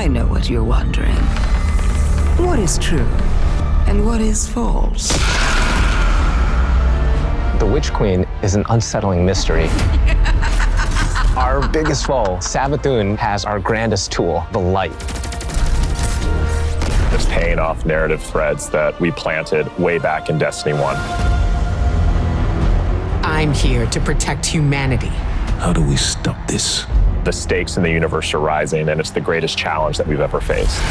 I know what you're wondering. What is true and what is false? The Witchqueen is an unsettling mystery. Our biggest foe, Savathun, has our grandest tool, the light. It's paying off narrative threads that we planted way back in Destiny 1. I'm here to protect humanity. How do we stop this? The stakes in the universe are rising, and it's the greatest challenge that we've ever faced.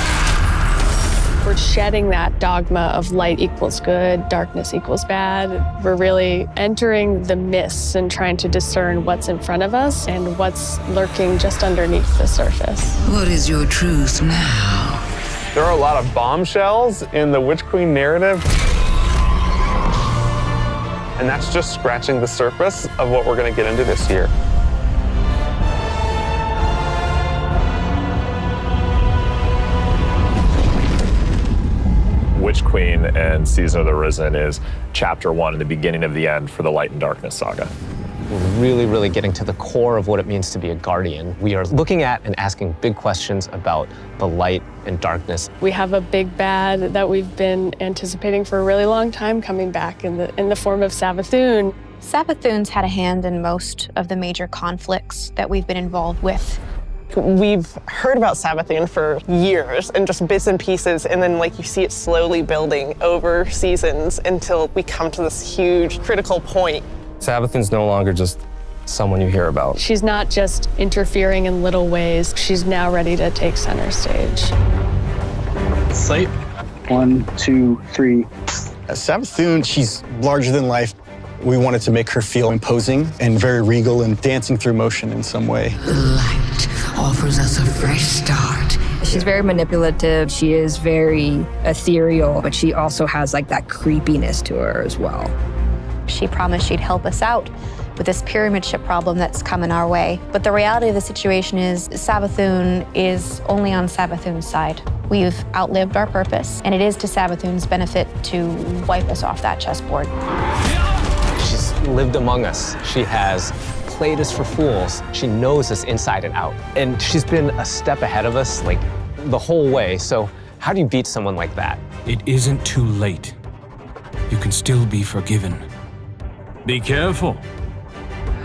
We're shedding that dogma of light equals good, darkness equals bad. We're really entering the mists and trying to discern what's in front of us and what's lurking just underneath the surface. What is your truth now? There are a lot of bombshells in the Witchqueen narrative. And that's just scratching the surface of what we're going to get into this year. Witchqueen and Season of the Risen is chapter 1 and the beginning of the end for the Light and Darkness saga. We're really getting to the core of what it means to be a guardian. We are looking at and asking big questions about the light and darkness. We have a big bad that we've been anticipating for a really long time coming back in the form of Savathun. Savathun's had a hand in most of the major conflicts that we've been involved with. We've heard about Savathun for years and just bits and pieces, and then you see it slowly building over seasons until we come to this huge critical point. Savathun's no longer just someone you hear about. She's not just interfering in little ways. She's now ready to take center stage. Sight. 1, 2, 3. Savathun, she's larger than life. We wanted to make her feel imposing and very regal and dancing through motion in some way. Light offers us a fresh start. She's very manipulative. She is very ethereal, but she also has that creepiness to her as well. She promised she'd help us out with this pyramid ship problem that's coming our way. But the reality of the situation is Savathun is only on Savathun's side. We've outlived our purpose, and it is to Savathun's benefit to wipe us off that chessboard. She's lived among us. She has played us for fools. She knows us inside and out. And she's been a step ahead of us, the whole way. So how do you beat someone like that? It isn't too late. You can still be forgiven. Be careful.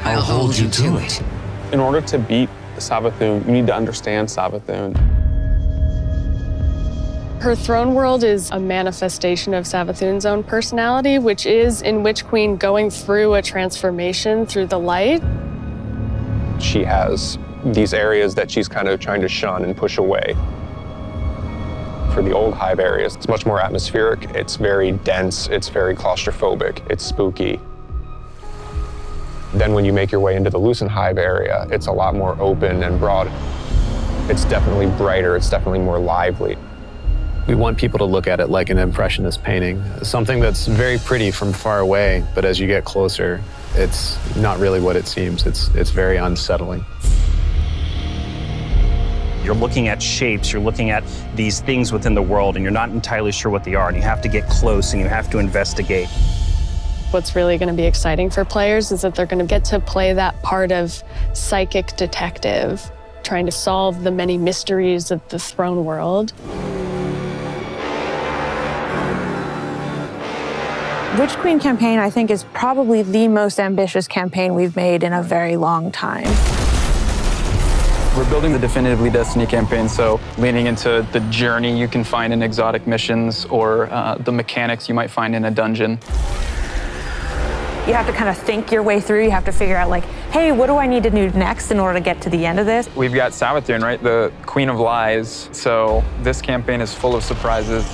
I'll hold you to it. In order to beat Savathun, you need to understand Savathun. Her throne world is a manifestation of Savathun's own personality, which is, in Witchqueen, going through a transformation through the light. She has these areas that she's kind of trying to shun and push away. For the old hive areas, it's much more atmospheric, it's very dense, it's very claustrophobic, it's spooky. Then when you make your way into the Lucent hive area, it's a lot more open and broad. It's definitely brighter, it's definitely more lively. We want people to look at it like an impressionist painting, something that's very pretty from far away, but as you get closer, it's not really what it seems. It's very unsettling. You're looking at shapes, you're looking at these things within the world, and you're not entirely sure what they are, and you have to get close and you have to investigate. What's really going to be exciting for players is that they're going to get to play that part of psychic detective, trying to solve the many mysteries of the throne world. Witchqueen campaign, I think, is probably the most ambitious campaign we've made in a very long time. We're building the Definitively Destiny campaign, so leaning into the journey you can find in exotic missions or the mechanics you might find in a dungeon. You have to kind of think your way through. You have to figure out hey, what do I need to do next in order to get to the end of this? We've got Savathun, right? The Queen of Lies. So this campaign is full of surprises.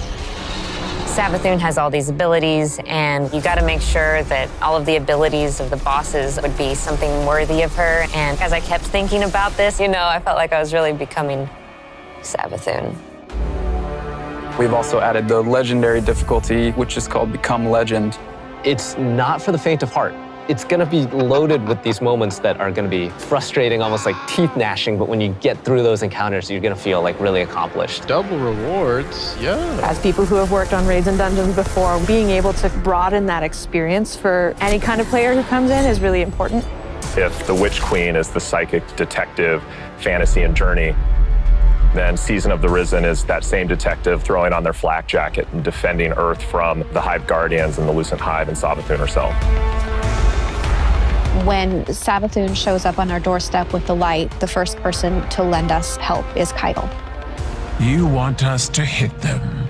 Savathun has all these abilities, and you got to make sure that all of the abilities of the bosses would be something worthy of her. And as I kept thinking about this, I felt like I was really becoming Savathun. We've also added the legendary difficulty, which is called Become Legend. It's not for the faint of heart. It's going to be loaded with these moments that are going to be frustrating, almost like teeth gnashing, but when you get through those encounters, you're going to feel really accomplished. Double rewards, yeah. As people who have worked on raids and dungeons before, being able to broaden that experience for any kind of player who comes in is really important. If the Witchqueen is the psychic detective fantasy and journey, Then Season of the Risen is that same detective throwing on their flak jacket and defending Earth from the Hive Guardians and the Lucent Hive and Savathun herself. When Savathun shows up on our doorstep with the light, the first person to lend us help is Keitel. You want us to hit them?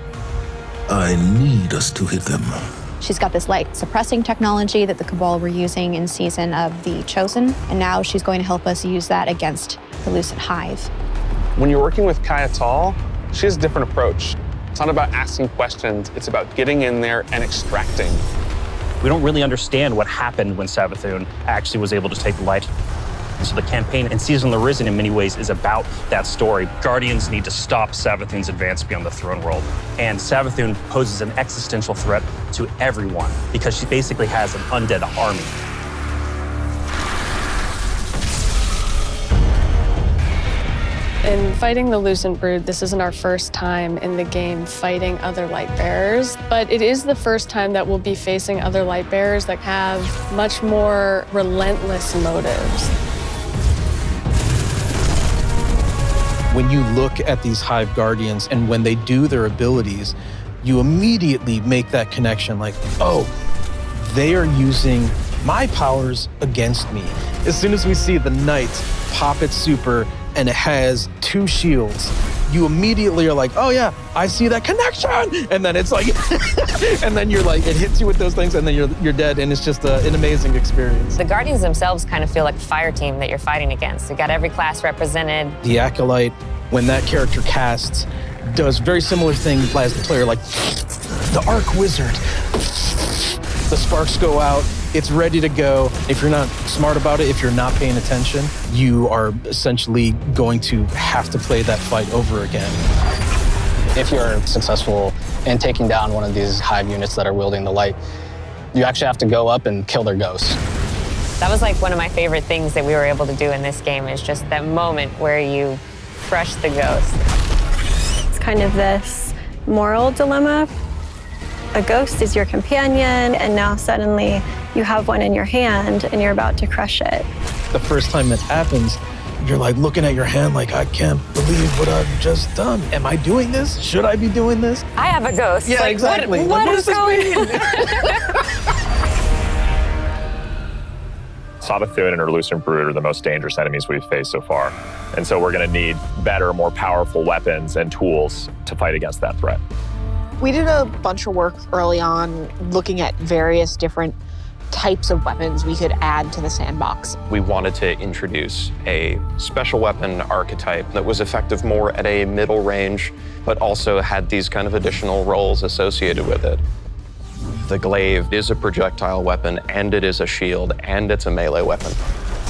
I need us to hit them. She's got this light suppressing technology that the Cabal were using in Season of the Chosen, and now she's going to help us use that against the Lucent Hive. When you're working with Keitel, she has a different approach. It's not about asking questions, it's about getting in there and extracting. We don't really understand what happened when Savathun actually was able to take the light. And so the campaign in Season of the Risen in many ways is about that story. Guardians need to stop Savathun's advance beyond the throne world. And Savathun poses an existential threat to everyone because she basically has an undead army. In fighting the Lucent Brood, this isn't our first time in the game fighting other light bearers, but it is the first time that we'll be facing other light bearers that have much more relentless motives. When you look at these Hive Guardians and when they do their abilities, you immediately make that connection like, oh, they are using my powers against me. As soon as we see the Knight pop its super and it has 2 shields, you immediately are like, oh yeah, I see that connection. And then it's like, and then you're like, it hits you with those things and then you're dead. And it's just an amazing experience. The Guardians themselves kind of feel like a fire team that you're fighting against. You got every class represented. The Acolyte, when that character casts, does very similar thing as the player, like the Arc Wizard. The sparks go out, it's ready to go. If you're not smart about it, if you're not paying attention, you are essentially going to have to play that fight over again. If you're successful in taking down one of these Hive units that are wielding the light, you actually have to go up and kill their ghosts. That was like one of my favorite things that we were able to do in this game, is just that moment where you crush the ghost. It's kind of this moral dilemma. A ghost is your companion, and now suddenly you have one in your hand and you're about to crush it. The first time it happens, you're like looking at your hand like, I can't believe what I've just done. Am I doing this? Should I be doing this? I have a ghost. Yeah, like, exactly. What does this mean? Savathun and her Lucent Brood are the most dangerous enemies we've faced so far. And so we're gonna need better, more powerful weapons and tools to fight against that threat. We did a bunch of work early on looking at various different types of weapons we could add to the sandbox. We wanted to introduce a special weapon archetype that was effective more at a middle range, but also had these kind of additional roles associated with it. The glaive is a projectile weapon, and it is a shield, and it's a melee weapon.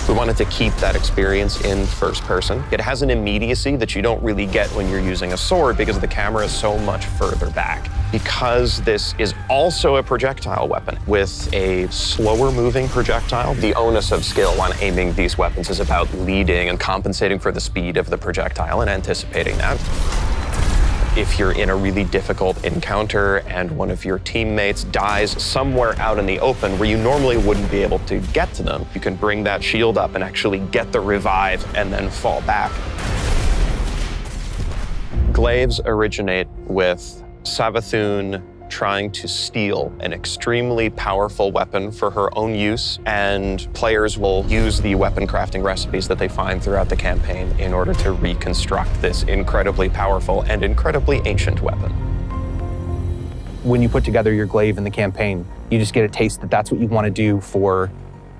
We wanted to keep that experience in first person. It has an immediacy that you don't really get when you're using a sword because the camera is so much further back. Because this is also a projectile weapon with a slower moving projectile, the onus of skill on aiming these weapons is about leading and compensating for the speed of the projectile and anticipating that. If you're in a really difficult encounter and one of your teammates dies somewhere out in the open where you normally wouldn't be able to get to them, you can bring that shield up and actually get the revive and then fall back. Glaives originate with Savathun trying to steal an extremely powerful weapon for her own use, and players will use the weapon crafting recipes that they find throughout the campaign in order to reconstruct this incredibly powerful and incredibly ancient weapon. When you put together your glaive in the campaign, you just get a taste that that's what you want to do for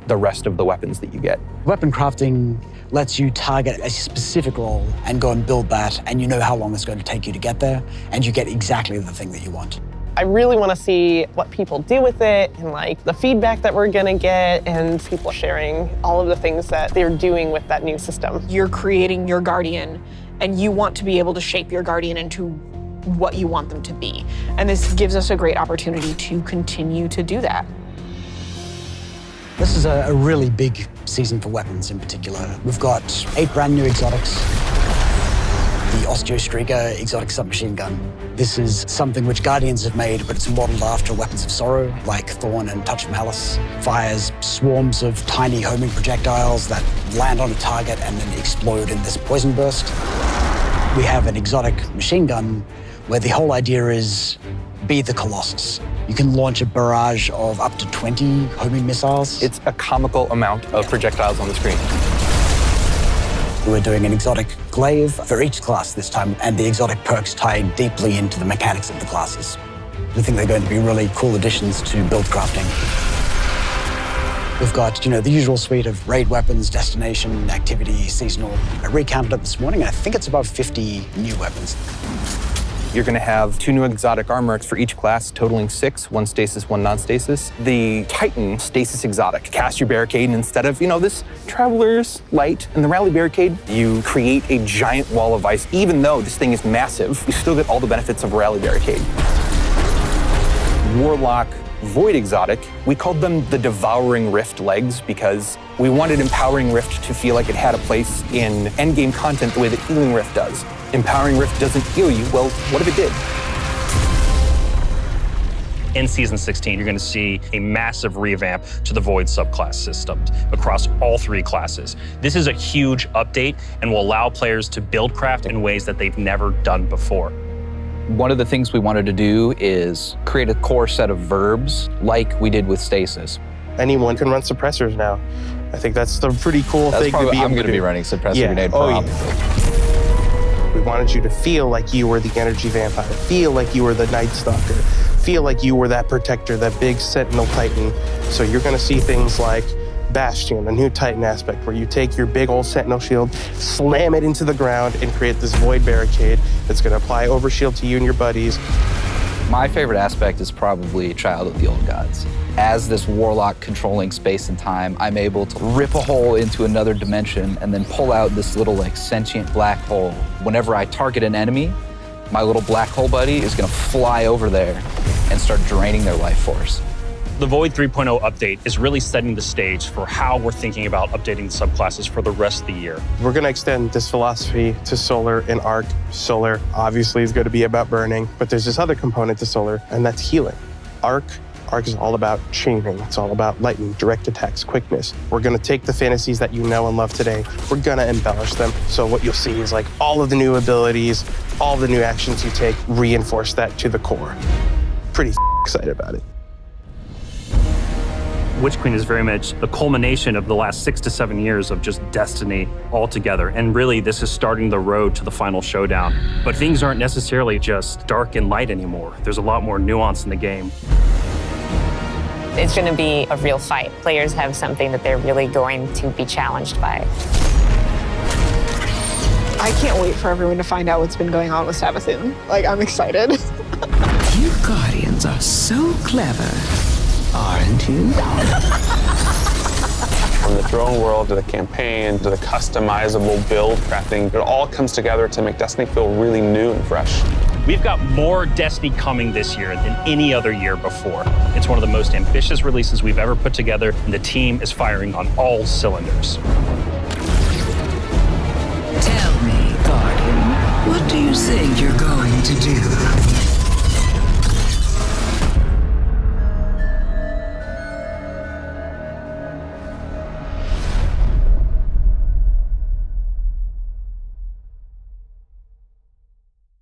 the rest of the weapons that you get. Weapon crafting lets you target a specific role and go and build that, and you know how long it's going to take you to get there, and you get exactly the thing that you want. I really want to see what people do with it and like the feedback that we're going to get and people sharing all of the things that they're doing with that new system. You're creating your Guardian and you want to be able to shape your Guardian into what you want them to be. And this gives us a great opportunity to continue to do that. This is a really big season for weapons in particular. We've got 8 brand new exotics. The Osteostrega exotic submachine gun. This is something which Guardians have made, but it's modeled after weapons of sorrow, like Thorn and Touch of Malice. Fires swarms of tiny homing projectiles that land on a target and then explode in this poison burst. We have an exotic machine gun where the whole idea is be the Colossus. You can launch a barrage of up to 20 homing missiles. It's a comical amount of projectiles on the screen. We're doing an exotic glaive for each class this time, and the exotic perks tie deeply into the mechanics of the classes. We think they're going to be really cool additions to build crafting. We've got, the usual suite of raid weapons, destination, activity, seasonal. I recounted it this morning, and I think it's about 50 new weapons. You're going to have 2 new exotic armors for each class, totaling 6, 1 stasis, 1 non-stasis. The Titan stasis exotic. Cast your barricade, and instead of, this Traveler's Light and the Rally Barricade, you create a giant wall of ice. Even though this thing is massive, you still get all the benefits of a Rally Barricade. Warlock Void exotic, we called them the Devouring Rift legs because we wanted Empowering Rift to feel like it had a place in endgame content the way that Healing Rift does. Empowering Rift doesn't heal you, well, what if it did? In Season 16, you're going to see a massive revamp to the Void subclass system across all 3 classes. This is a huge update and will allow players to build craft in ways that they've never done before. One of the things we wanted to do is create a core set of verbs like we did with Stasis. Anyone can run suppressors now. I think that's the pretty cool thing to be able to do. I'm going to be running suppressor grenade prop. We wanted you to feel like you were the energy vampire, feel like you were the Night Stalker, feel like you were that protector, that big Sentinel Titan. So you're going to see things like Bastion, a new Titan aspect, where you take your big old Sentinel shield, slam it into the ground, and create this void barricade that's going to apply overshield to you and your buddies. My favorite aspect is probably Child of the Old Gods. As this warlock controlling space and time, I'm able to rip a hole into another dimension and then pull out this little sentient black hole. Whenever I target an enemy, my little black hole buddy is going to fly over there and start draining their life force. The Void 3.0 update is really setting the stage for how we're thinking about updating the subclasses for the rest of the year. We're going to extend this philosophy to Solar and Arc. Solar obviously is going to be about burning, but there's this other component to Solar, and that's healing. Arc is all about chaining. It's all about lightning, direct attacks, quickness. We're going to take the fantasies that you know and love today. We're going to embellish them. So what you'll see is all of the new abilities, all the new actions you take, reinforce that to the core. Pretty excited about it. Witchqueen is very much the culmination of the last 6 to 7 years of just Destiny all together. And really, this is starting the road to the final showdown. But things aren't necessarily just dark and light anymore. There's a lot more nuance in the game. It's going to be a real fight. Players have something that they're really going to be challenged by. I can't wait for everyone to find out what's been going on with Savathûn. I'm excited. You Guardians are so clever, aren't you? From the throne world to the campaign to the customizable build crafting, it all comes together to make Destiny feel really new and fresh. We've got more Destiny coming this year than any other year before. It's one of the most ambitious releases we've ever put together, and the team is firing on all cylinders. Tell me, Guardian, what do you think you're going to do?